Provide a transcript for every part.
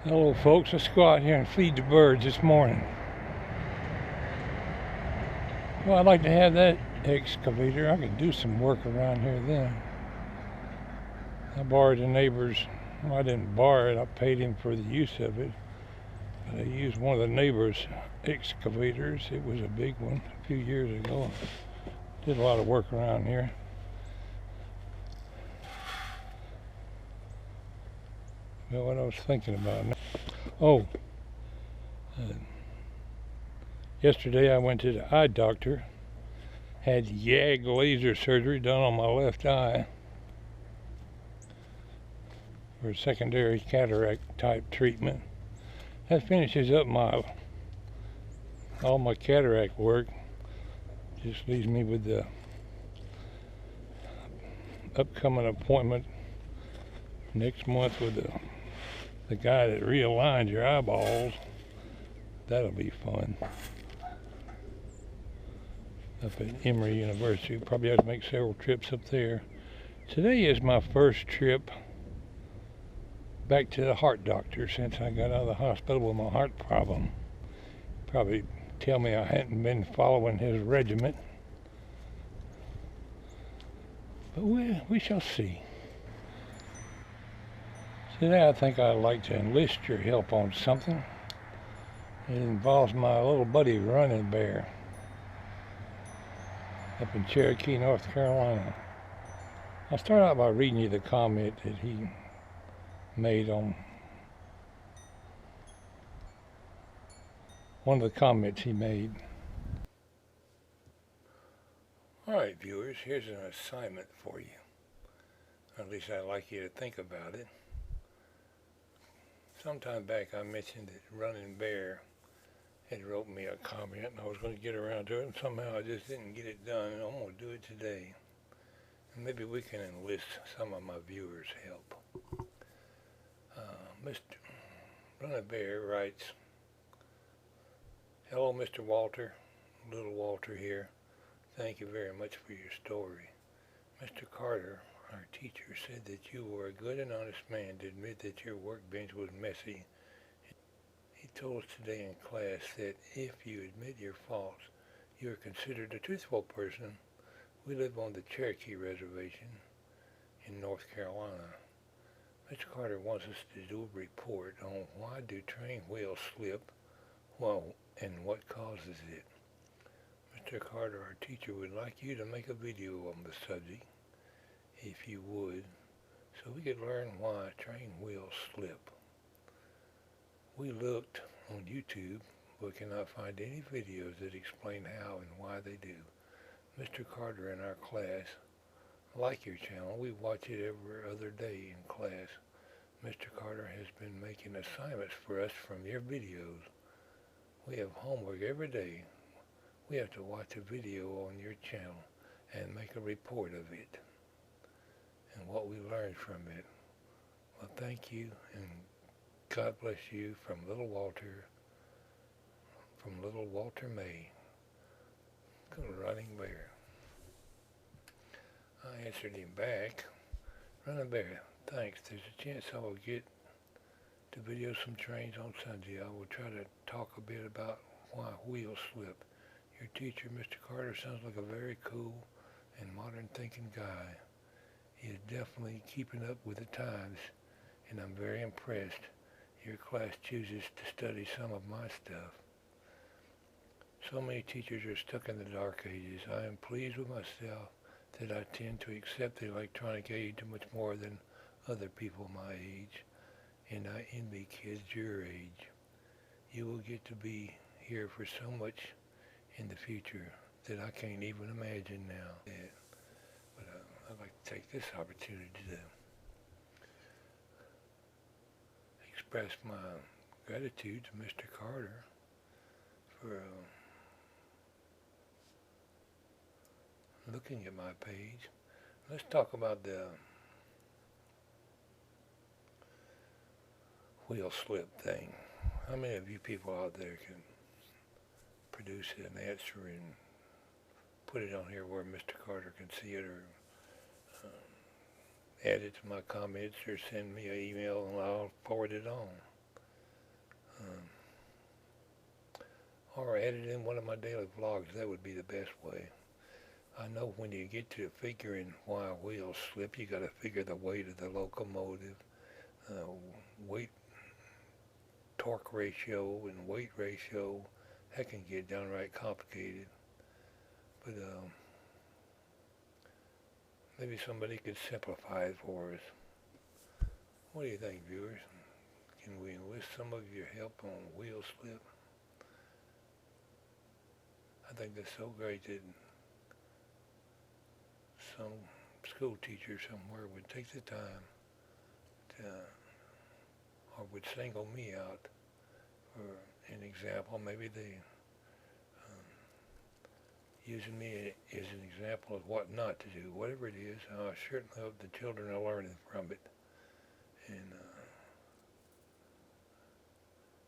Hello folks, let's go out here and feed the birds this morning. Well, I'd like to have that excavator. I could do some work around here then. I borrowed the neighbor's, well, I didn't borrow it, I paid him for the use of it. But I used one of the neighbor's excavators. It was a big one a few years ago. Did a lot of work around here. Well, what I was thinking about now. Oh, yesterday I went to the eye doctor. Had YAG laser surgery done on my left eye for secondary cataract type treatment. That finishes up all my cataract work. Just leaves me with the upcoming appointment next month with the guy that realigns your eyeballs. That'll be fun. Up at Emory University. Probably have to make several trips up there. Today is my first trip back to the heart doctor since I got out of the hospital with my heart problem. Probably tell me I hadn't been following his regimen. But we shall see. Today I think I'd like to enlist your help on something. It involves my little buddy Running Bear up in Cherokee, North Carolina. I'll start out by reading you the comment that he made on one of the comments he made. Alright viewers, here's an assignment for you. At least I'd like you to think about it. Sometime back I mentioned that Running Bear had wrote me a comment and I was going to get around to it, and somehow I just didn't get it done, and I'm going to do it today. And maybe we can enlist some of my viewers' help. Mr. Running Bear writes, "Hello Mr. Walter, little Walter here. Thank you very much for your story. Mr. Carter, our teacher, said that you were a good and honest man to admit that your workbench was messy. He told us today in class that if you admit your faults, you are considered a truthful person. We live on the Cherokee Reservation in North Carolina. Mr. Carter wants us to do a report on why do train wheels slip, and what causes it. Mr. Carter, our teacher, would like you to make a video on the subject, if you would, so we could learn why train wheels slip. We looked on YouTube, but cannot find any videos that explain how and why they do. Mr. Carter in our class like your channel. We watch it every other day in class. Mr. Carter has been making assignments for us from your videos. We have homework every day. We have to watch a video on your channel and make a report of it and what we learned from it. Well, thank you, and God bless you from Little Walter May, Running Bear." I answered him back, "Running Bear, thanks. There's a chance I will get to video some trains on Sunday. I will try to talk a bit about why wheels slip. Your teacher, Mr. Carter, sounds like a very cool and modern thinking guy. He is definitely keeping up with the times, and I'm very impressed your class chooses to study some of my stuff. So many teachers are stuck in the dark ages. I am pleased with myself that I tend to accept the electronic age much more than other people my age, and I envy kids your age. You will get to be here for so much in the future that I can't even imagine now." But I'd like to take this opportunity to express my gratitude to Mr. Carter for looking at my page. Let's talk about the wheel slip thing. How many of you people out there can produce an answer and put it on here where Mr. Carter can see it, or add it to my comments, or send me an email and I'll forward it on? or add it in one of my daily vlogs. That would be the best way. I know when you get to figuring why wheels slip, you got to figure the weight of the locomotive, uh, weight torque ratio and weight ratio. That can get downright complicated. But maybe somebody could simplify it for us. What do you think, viewers? Can we enlist some of your help on wheel slip? I think that's so great that some school teacher somewhere would take the time to, or would single me out for an example. Maybe they using me as an example of what not to do. Whatever it is, I certainly hope the children are learning from it. And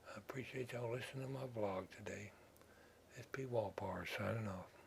I appreciate y'all listening to my vlog today. It's Pwalpar signing off.